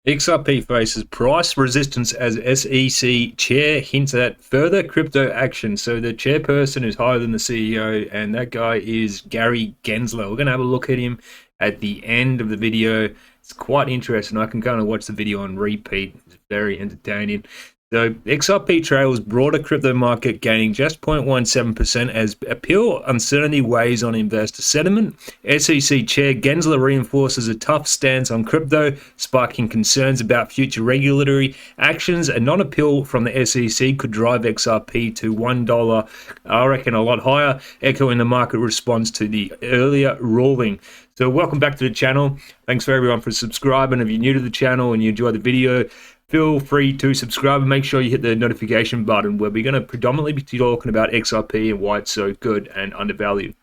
XRP faces price resistance as SEC chair hints at further crypto action. So the chairperson is higher than the CEO, and that guy is Gary Gensler. We're going to have a look at him at the end of the video. It's quite interesting. I can kind of watch the video on repeat. It's very entertaining. So XRP trails broader crypto market, gaining just 0.17% as appeal uncertainty weighs on investor sentiment. SEC Chair Gensler reinforces a tough stance on crypto, sparking concerns about future regulatory actions. A non-appeal from the SEC could drive XRP to $1, I reckon a lot higher, echoing the market response to the earlier ruling. So welcome back to the channel. Thanks for everyone for subscribing. If you're new to the channel and you enjoy the video, feel free to subscribe and make sure you hit the notification button, where we're going to predominantly be talking about XRP and why it's so good and undervalued.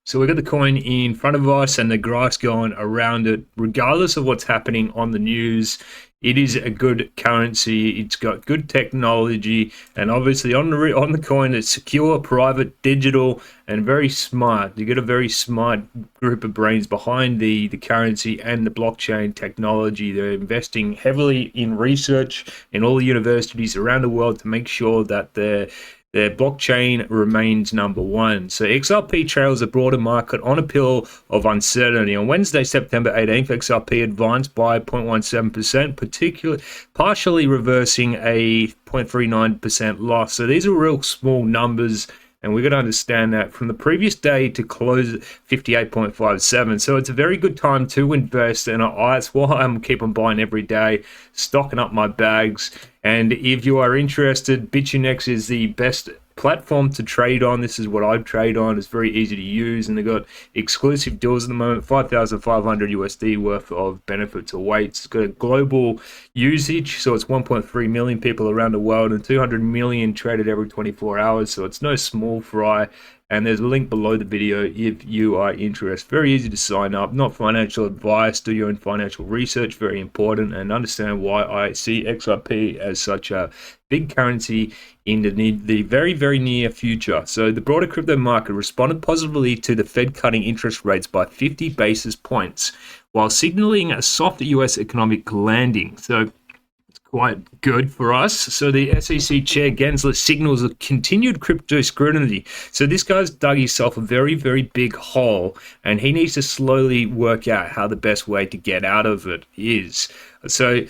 So we've got the coin in front of us and the graphs going around it. Regardless of what's happening on the news, it is a good currency. It's got good technology, and obviously on the coin, it's secure, private, digital, and very smart. You get a very smart group of brains behind the currency and the blockchain technology. They're investing heavily in research in all the universities around the world to make sure that their blockchain remains number one. So XRP trails a broader market on appeal of uncertainty. On Wednesday, September 18th, XRP advanced by 0.17%, partially reversing a 0.39% loss. So these are real small numbers, and we're going to understand that from the previous day to close at 58.57. So it's a very good time to invest, and that's why I'm keeping buying every day, stocking up my bags. And if you are interested, BitUnex is the best platform to trade on. This is what I trade on. It's very easy to use, and they've got exclusive deals at the moment, 5,500 USD worth of benefits or weights. It's got a global usage, so it's 1.3 million people around the world and 200 million traded every 24 hours. So it's no small fry. And there's a link below the video if you are interested. Very easy to sign up, not financial advice. Do your own financial research, very important, and understand why I see XRP as such a big currency in the very, very near future. So the broader crypto market responded positively to the Fed cutting interest rates by 50 basis points, while signaling a soft US economic landing. So quite good for us. So the SEC Chair Gensler signals a continued crypto scrutiny. So this guy's dug himself a very, very big hole, and he needs to slowly work out how the best way to get out of it is. So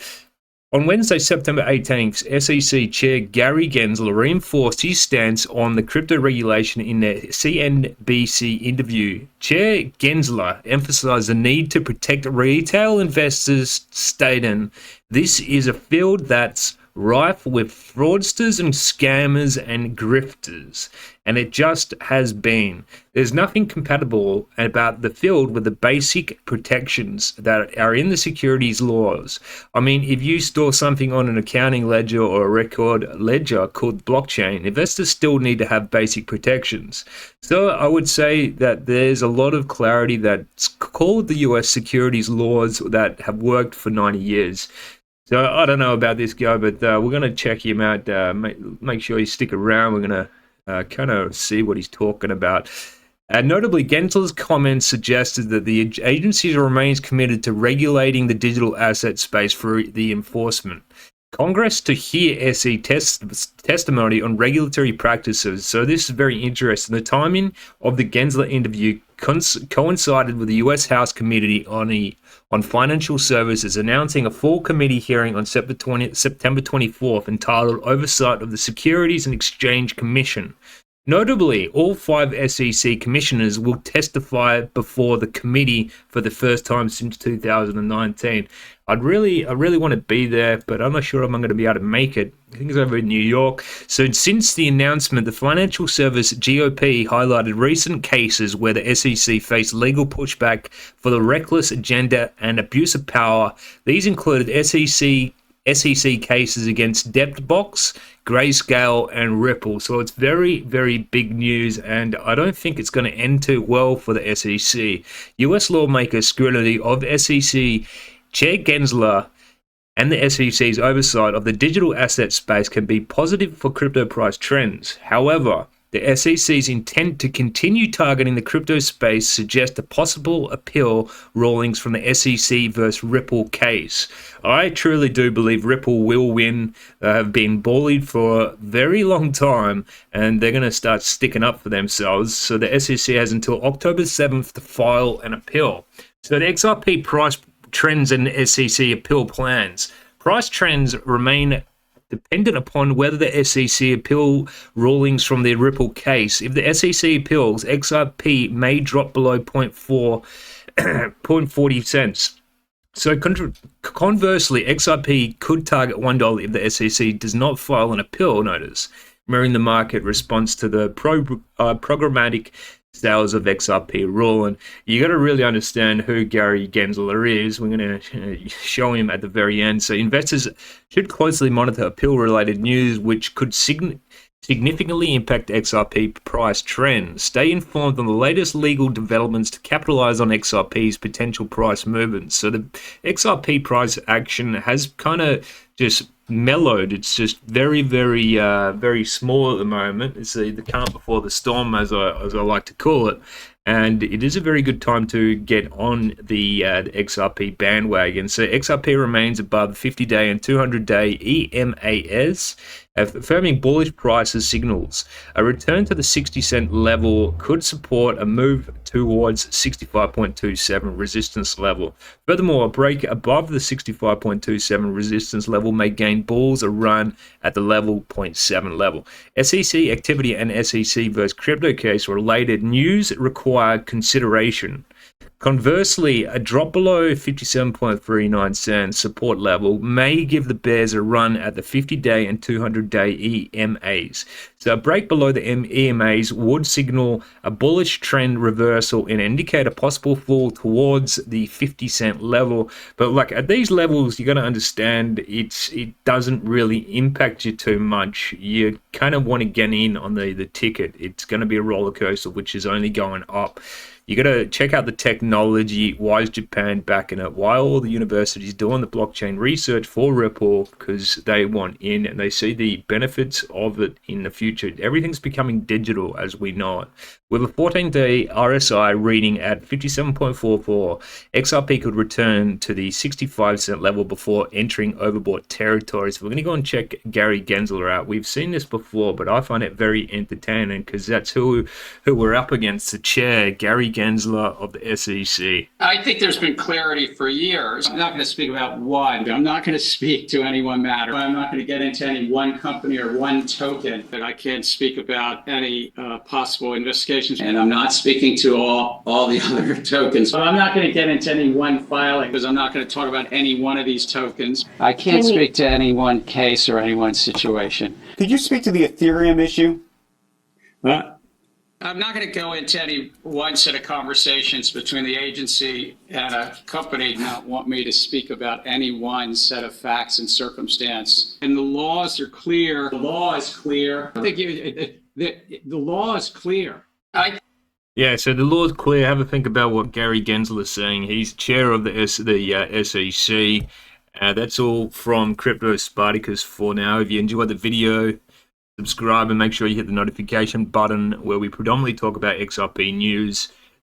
on Wednesday, September 18th, SEC Chair Gary Gensler reinforced his stance on the crypto regulation in their CNBC interview. Chair Gensler emphasized the need to protect retail investors, stating, "This is a field that's rife with fraudsters and scammers and grifters, and it just has been. There's nothing compatible about the field with the basic protections that are in the securities laws. I mean, if you store something on an accounting ledger or a record ledger called blockchain, investors still need to have basic protections." So I would say that there's a lot of clarity that's called the US securities laws that have worked for 90 years. So I don't know about this guy, but we're going to check him out. Make sure you stick around. We're going to kind of see what he's talking about. Notably, Gensler's comments suggested that the agency remains committed to regulating the digital asset space for the enforcement. Congress to hear SE testimony on regulatory practices. So this is very interesting. The timing of the Gensler interview coincided with the U.S. House Committee on Financial Services announcing a full committee hearing on September 24th entitled Oversight of the Securities and Exchange Commission. Notably, all 5 SEC commissioners will testify before the committee for the first time since 2019. I really want to be there, but I'm not sure if I'm going to be able to make it. I think it's over in New York. So since the announcement, the financial service GOP highlighted recent cases where the SEC faced legal pushback for the reckless agenda and abuse of power. These included SEC cases against Debtbox, Grayscale, and Ripple. So it's very, very big news, and I don't think it's going to end too well for the SEC. US lawmakers' scrutiny of SEC Chair Gensler and the SEC's oversight of the digital asset space can be positive for crypto price trends. However, The SEC's intent to continue targeting the crypto space suggests a possible appeal rulings from the SEC versus Ripple case. I truly do believe Ripple will win. They have been bullied for a very long time, and they're going to start sticking up for themselves. So the SEC has until October 7th to file an appeal. So the XRP price trends and SEC appeal plans. Price trends remain dependent upon whether the SEC appeal rulings from the Ripple case. If the SEC appeals, XRP may drop below 0.40 cents. So conversely, XRP could target $1 if the SEC does not file an appeal notice, mirroring the market response to the programmatic sales of XRP rule. And you got to really understand who Gary Gensler is. We're going to show him at the very end. So investors should closely monitor appeal-related news, which could significantly impact XRP price trends. Stay informed on the latest legal developments to capitalize on XRP's potential price movements. So the XRP price action has kind of just mellowed. It's just very, very small at the moment. It's the calm before the storm, as I like to call it. And it is a very good time to get on the XRP bandwagon. So XRP remains above 50-day and 200-day EMAs, affirming bullish prices signals. A return to the 60-cent level could support a move towards 65.27 resistance level. Furthermore, a break above the 65.27 resistance level may gain bulls a run at the level 0.7 level. SEC activity and SEC versus crypto case related news required consideration. Conversely, a drop below 57.39 cents support level may give the bears a run at the 50-day and 200-day EMAs. So a break below the EMAs would signal a bullish trend reversal and indicate a possible fall towards the 50-cent level. But like at these levels, you got to understand it doesn't really impact you too much. You kind of want to get in on the ticket. It's going to be a roller coaster, which is only going up. You got to check out the technology. Why is Japan backing it? Why are all the universities doing the blockchain research for Ripple? Because they want in and they see the benefits of it in the future. Everything's becoming digital as we know it. With a 14-day RSI reading at 57.44, XRP could return to the 65-cent level before entering overbought territory. So we're going to go and check Gary Gensler out. We've seen this before, but I find it very entertaining because that's who we're up against, the chair, Gary Gensler of the SEC. I think there's been clarity for years. I'm not going to speak about one. I'm not going to speak to any one matter. I'm not going to get into any one company or one token. But I can't speak about any possible investigations. And I'm not speaking to all the other tokens. But I'm not going to get into any one filing because I'm not going to talk about any one of these tokens. I can't speak to any one case or any one situation. Could you speak to the Ethereum issue? I'm not going to go into any one set of conversations between the agency and a company. Not want me to speak about any one set of facts and circumstance. And the laws are clear. The law is clear. I think the law is clear. Yeah, so the law's clear. Have a think about what Gary Gensler is saying. He's chair of the SEC. That's all from Crypto Spartacus for now. If you enjoyed the video, subscribe and make sure you hit the notification button where we predominantly talk about XRP news.